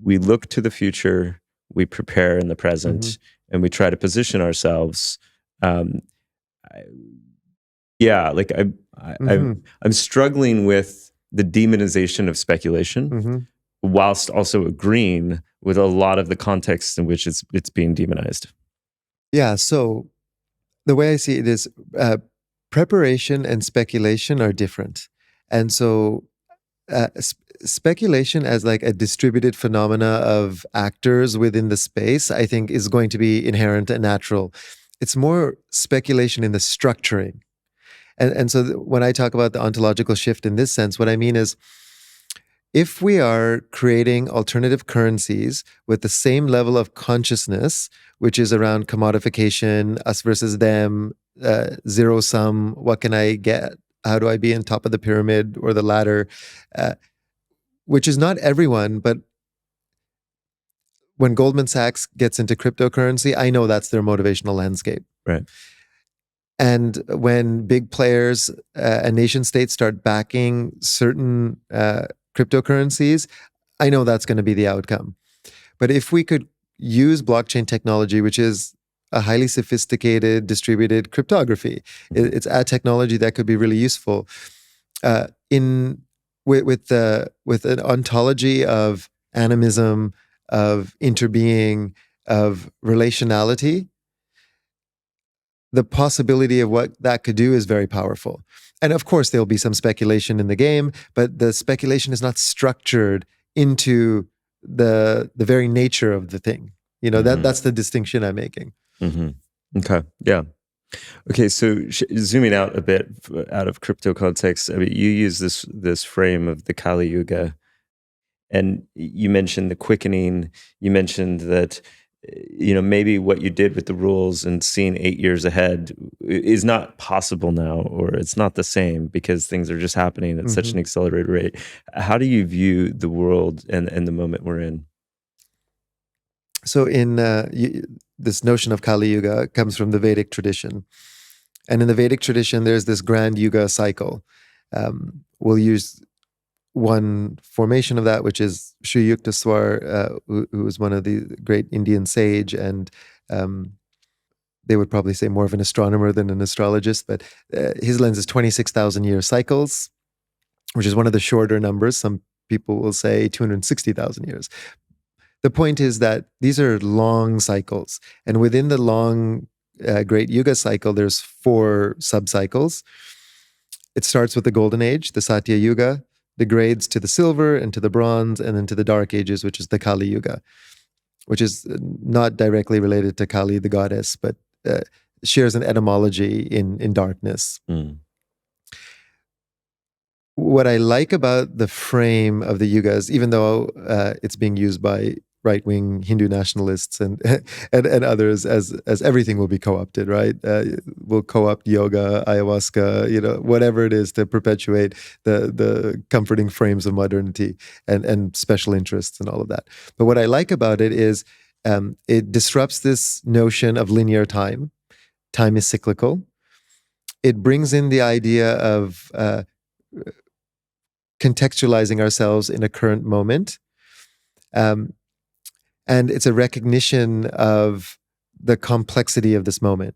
we look to the future, we prepare in the present, mm-hmm. and we try to position ourselves. I'm struggling with the demonization of speculation, mm-hmm. whilst also agreeing with a lot of the context in which it's being demonized. Yeah. So the way I see it is preparation and speculation are different. And so speculation as like a distributed phenomena of actors within the space, I think is going to be inherent and natural. It's more speculation in the structuring. And so when I talk about the ontological shift in this sense, what I mean is if we are creating alternative currencies with the same level of consciousness, which is around commodification, us versus them, zero sum, what can I get? How do I be on top of the pyramid or the ladder? Which is not everyone, but when Goldman Sachs gets into cryptocurrency, I know that's their motivational landscape. Right. And when big players and nation states start backing certain cryptocurrencies, I know that's going to be the outcome. But if we could use blockchain technology, which is a highly sophisticated distributed cryptography, it's a technology that could be really useful with an ontology of animism, of interbeing, of relationality. The possibility of what that could do is very powerful. And of course, there'll be some speculation in the game, but the speculation is not structured into the very nature of the thing. Mm-hmm. That's the distinction I'm making. Mm-hmm. Okay. Yeah. Okay. So zooming out a bit out of crypto context, I mean, you use this frame of the Kali Yuga, and you mentioned the quickening. You mentioned that maybe what you did with the rules and seeing 8 years ahead is not possible now, or it's not the same because things are just happening at mm-hmm. such an accelerated rate. How do you view the world and the moment we're in? So this notion of Kali Yuga comes from the Vedic tradition. And in the Vedic tradition, there's this grand Yuga cycle. We'll use one formation of that, which is Sri Yukteswar, who was one of the great Indian sage, and they would probably say more of an astronomer than an astrologist, but his lens is 26,000-year cycles, which is one of the shorter numbers. Some people will say 260,000 years. The point is that these are long cycles. And within the long Great Yuga cycle, there's 4 sub-cycles. It starts with the Golden Age, the Satya Yuga, degrades to the Silver and to the Bronze, and then to the Dark Ages, which is the Kali Yuga, which is not directly related to Kali, the goddess, but shares an etymology in darkness. What I like about the frame of the yugas, even though it's being used by right-wing Hindu nationalists and others as everything will be co-opted, right? We'll co-opt yoga, ayahuasca, whatever it is to perpetuate the comforting frames of modernity and special interests and all of that. But what I like about it is it disrupts this notion of linear time. Time is cyclical. It brings in the idea of contextualizing ourselves in a current moment. And it's a recognition of the complexity of this moment.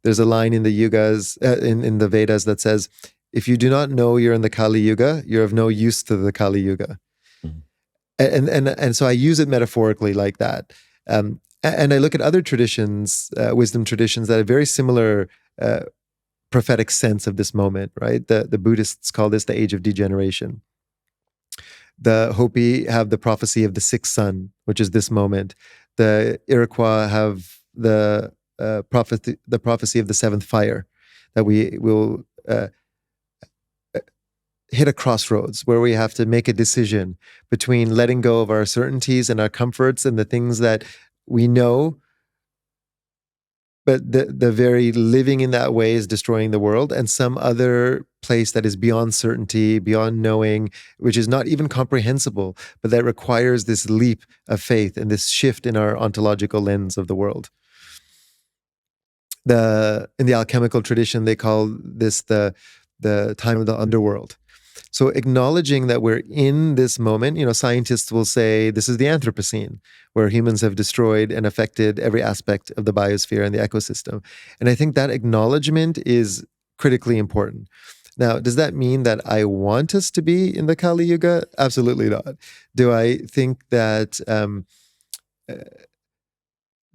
There's a line in the Yugas, in the Vedas that says, if you do not know you're in the Kali Yuga, you're of no use to the Kali Yuga. And so I use it metaphorically like that. And I look at other traditions, wisdom traditions, that have very similar prophetic sense of this moment, right? The Buddhists call this the age of degeneration. The Hopi have the prophecy of the sixth sun, which is this moment. The Iroquois have the prophecy of the seventh fire, that we will hit a crossroads where we have to make a decision between letting go of our certainties and our comforts and the things that we know, but the very living in that way is destroying the world, and some other place that is beyond certainty, beyond knowing, which is not even comprehensible, but that requires this leap of faith and this shift in our ontological lens of the world. In the alchemical tradition, they call this the time of the underworld. So acknowledging that we're in this moment, scientists will say this is the Anthropocene, where humans have destroyed and affected every aspect of the biosphere and the ecosystem. And I think that acknowledgement is critically important. Now, does that mean that I want us to be in the Kali Yuga? Absolutely not. Do I think that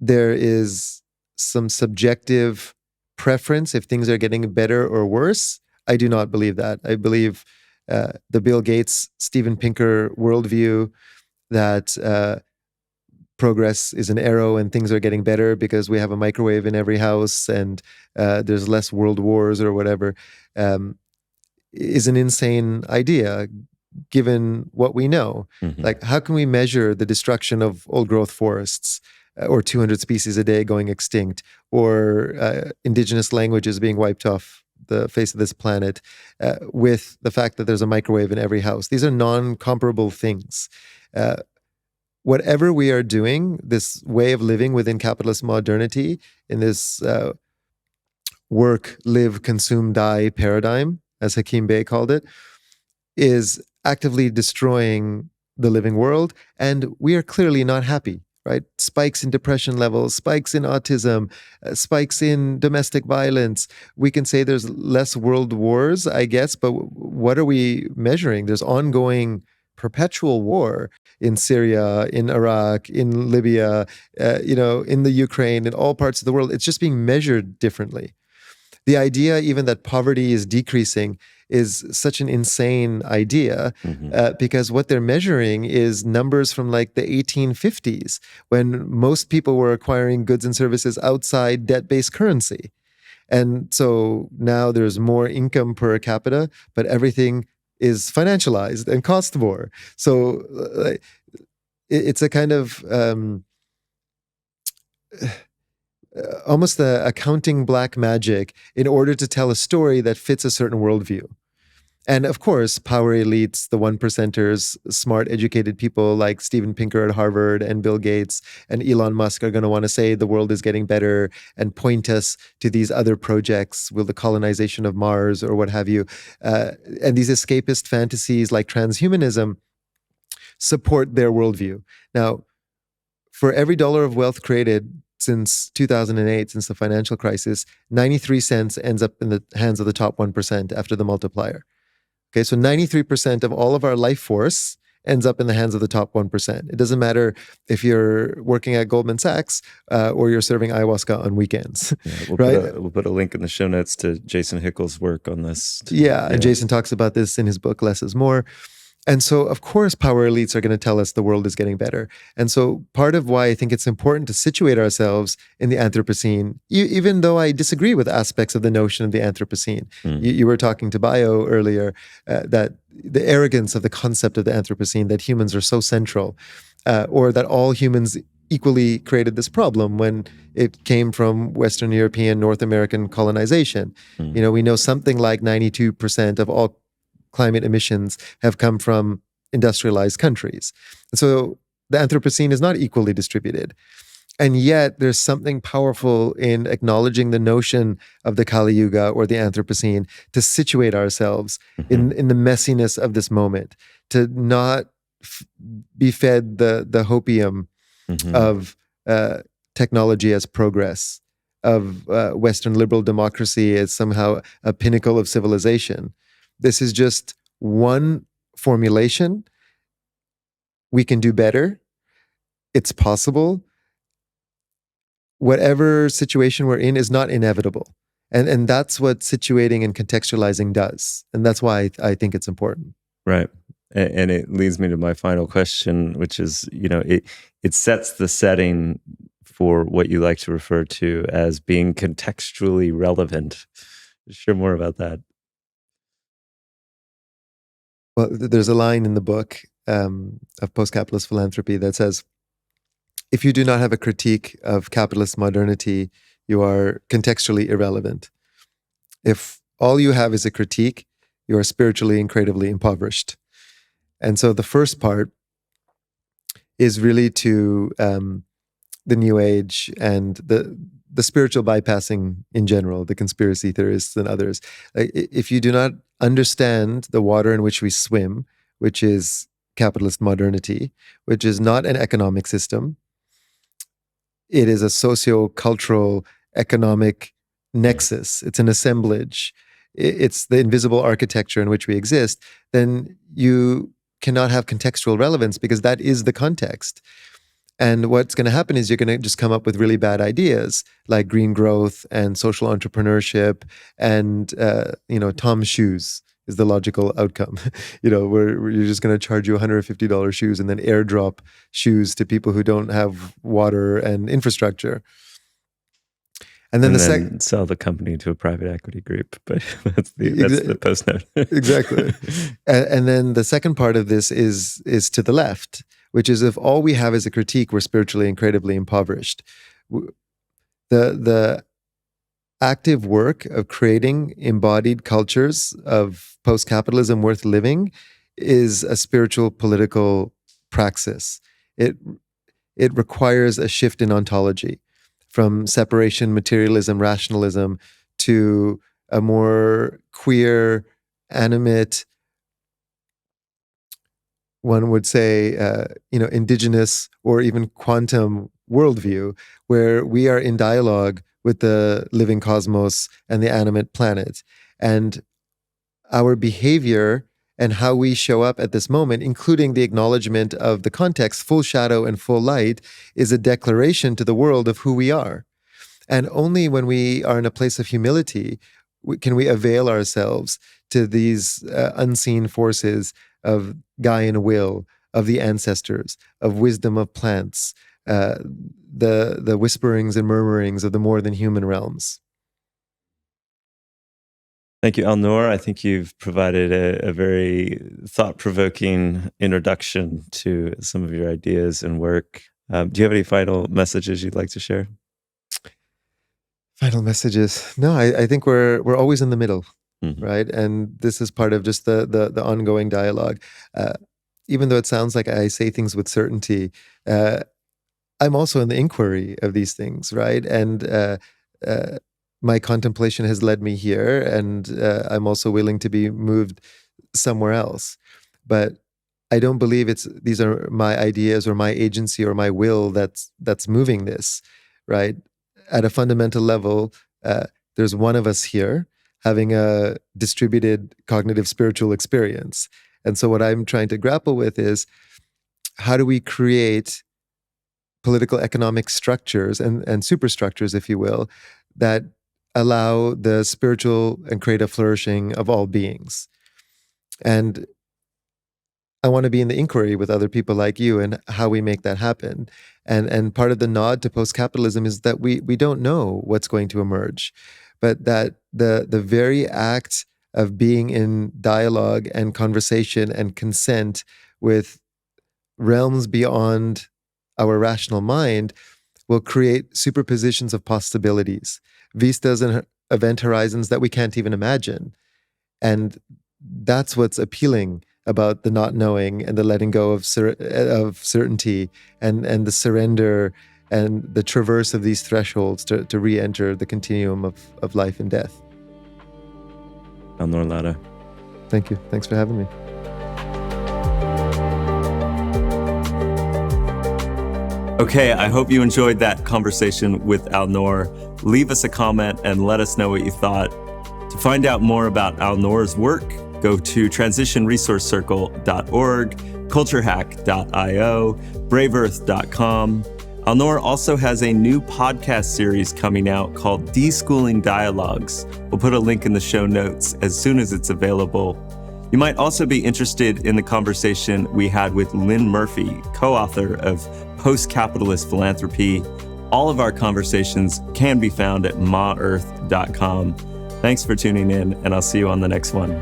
there is some subjective preference if things are getting better or worse? I do not believe that. I believe the Bill Gates, Steven Pinker worldview that progress is an arrow and things are getting better because we have a microwave in every house and there's less world wars or whatever, is an insane idea given what we know. Mm-hmm. Like, how can we measure the destruction of old growth forests or 200 species a day going extinct or indigenous languages being wiped off the face of this planet with the fact that there's a microwave in every house? These are non-comparable things. Whatever we are doing, this way of living within capitalist modernity, in this work, live, consume, die paradigm, as Hakim Bey called it, is actively destroying the living world, and we are clearly not happy. Right? Spikes in depression levels, spikes in autism, spikes in domestic violence. We can say there's less world wars, I guess, but what are we measuring? There's ongoing perpetual war in Syria, in Iraq, in Libya, in the Ukraine, in all parts of the world. It's just being measured differently. The idea even that poverty is decreasing is such an insane idea, because what they're measuring is numbers from like the 1850s, when most people were acquiring goods and services outside debt-based currency. And so now there's more income per capita, but everything is financialized and costs more. So it's a kind of almost a accounting black magic in order to tell a story that fits a certain worldview. And of course, power elites, the 1%ers, smart, educated people like Steven Pinker at Harvard and Bill Gates and Elon Musk are going to want to say the world is getting better and point us to these other projects, with the colonization of Mars or what have you. And these escapist fantasies like transhumanism support their worldview. Now, for every dollar of wealth created, since 2008, since the financial crisis, 93 cents ends up in the hands of the top 1% after the multiplier. Okay, so 93% of all of our life force ends up in the hands of the top 1%. It doesn't matter if you're working at Goldman Sachs or you're serving ayahuasca on weekends, we'll right? We'll put a link in the show notes to Jason Hickel's work on this. And Jason talks about this in his book, Less is More. And so, of course, power elites are going to tell us the world is getting better. And so part of why I think it's important to situate ourselves in the Anthropocene, even though I disagree with aspects of the notion of the Anthropocene. You were talking to Bio earlier, that the arrogance of the concept of the Anthropocene, that humans are so central, or that all humans equally created this problem when it came from Western European, North American colonization. We know something like 92% of all climate emissions have come from industrialized countries. And so the Anthropocene is not equally distributed. And yet there's something powerful in acknowledging the notion of the Kali Yuga or the Anthropocene to situate ourselves in the messiness of this moment, to not be fed the hopium of technology as progress, of Western liberal democracy as somehow a pinnacle of civilization. This is just one formulation. We can do better. It's possible. Whatever situation we're in is not inevitable. And that's what situating and contextualizing does. And that's why I think it's important. Right. And it leads me to my final question, which is, it sets the setting for what you like to refer to as being contextually relevant. Share more about that. Well, there's a line in the book of Post-Capitalist Philanthropy that says, if you do not have a critique of capitalist modernity, you are contextually irrelevant. If all you have is a critique, you are spiritually and creatively impoverished. And so the first part is really to the New Age and the spiritual bypassing in general, the conspiracy theorists and others. If you do not understand the water in which we swim, which is capitalist modernity, which is not an economic system, it is a socio-cultural economic nexus. It's an assemblage. It's the invisible architecture in which we exist. Then you cannot have contextual relevance because that is the context. And what's going to happen is you're going to just come up with really bad ideas like green growth and social entrepreneurship and, Tom's shoes is the logical outcome. Where you're just going to charge you $150 shoes and then airdrop shoes to people who don't have water and infrastructure. And then sell the company to a private equity group. But that's the post note. Exactly. And then the second part of this is to the left, which is if all we have is a critique, we're spiritually and creatively impoverished. The active work of creating embodied cultures of post-capitalism worth living is a spiritual political praxis. It requires a shift in ontology from separation, materialism, rationalism to a more queer, animate, one would say, indigenous or even quantum worldview, where we are in dialogue with the living cosmos and the animate planet. And our behavior and how we show up at this moment, including the acknowledgement of the context, full shadow and full light, is a declaration to the world of who we are. And only when we are in a place of humility can we avail ourselves to these unseen forces of Gaian will, of the ancestors, of wisdom of plants, the whisperings and murmurings of the more than human realms. Thank you, Alnoor. I think you've provided a very thought-provoking introduction to some of your ideas and work. Do you have any final messages you'd like to share? Final messages? No, I think we're always in the middle, right? And this is part of just the ongoing dialogue. Even though it sounds like I say things with certainty, I'm also in the inquiry of these things, right? And my contemplation has led me here, and I'm also willing to be moved somewhere else. But I don't believe these are my ideas or my agency or my will that's moving this. right? At a fundamental level, there's one of us here having a distributed cognitive spiritual experience. And so what I'm trying to grapple with is, how do we create political economic structures and superstructures, if you will, that allow the spiritual and creative flourishing of all beings? And I want to be in the inquiry with other people like you and how we make that happen. And part of the nod to post-capitalism is that we don't know what's going to emerge, but that the very act of being in dialogue and conversation and consent with realms beyond our rational mind will create superpositions of possibilities, vistas and event horizons that we can't even imagine. And that's what's appealing about the not knowing and the letting go of certainty and the surrender and the traverse of these thresholds to re-enter the continuum of life and death. Alnoor Ladha. Thank you. Thanks for having me. Okay, I hope you enjoyed that conversation with Alnoor. Leave us a comment and let us know what you thought. To find out more about Alnoor's work, go to transitionresourcecircle.org, culturehack.io, braveearth.com. Alnoor also has a new podcast series coming out called Deschooling Dialogues. We'll put a link in the show notes as soon as it's available. You might also be interested in the conversation we had with Lynn Murphy, co-author of Post-Capitalist Philanthropy. All of our conversations can be found at maearth.com. Thanks for tuning in, and I'll see you on the next one.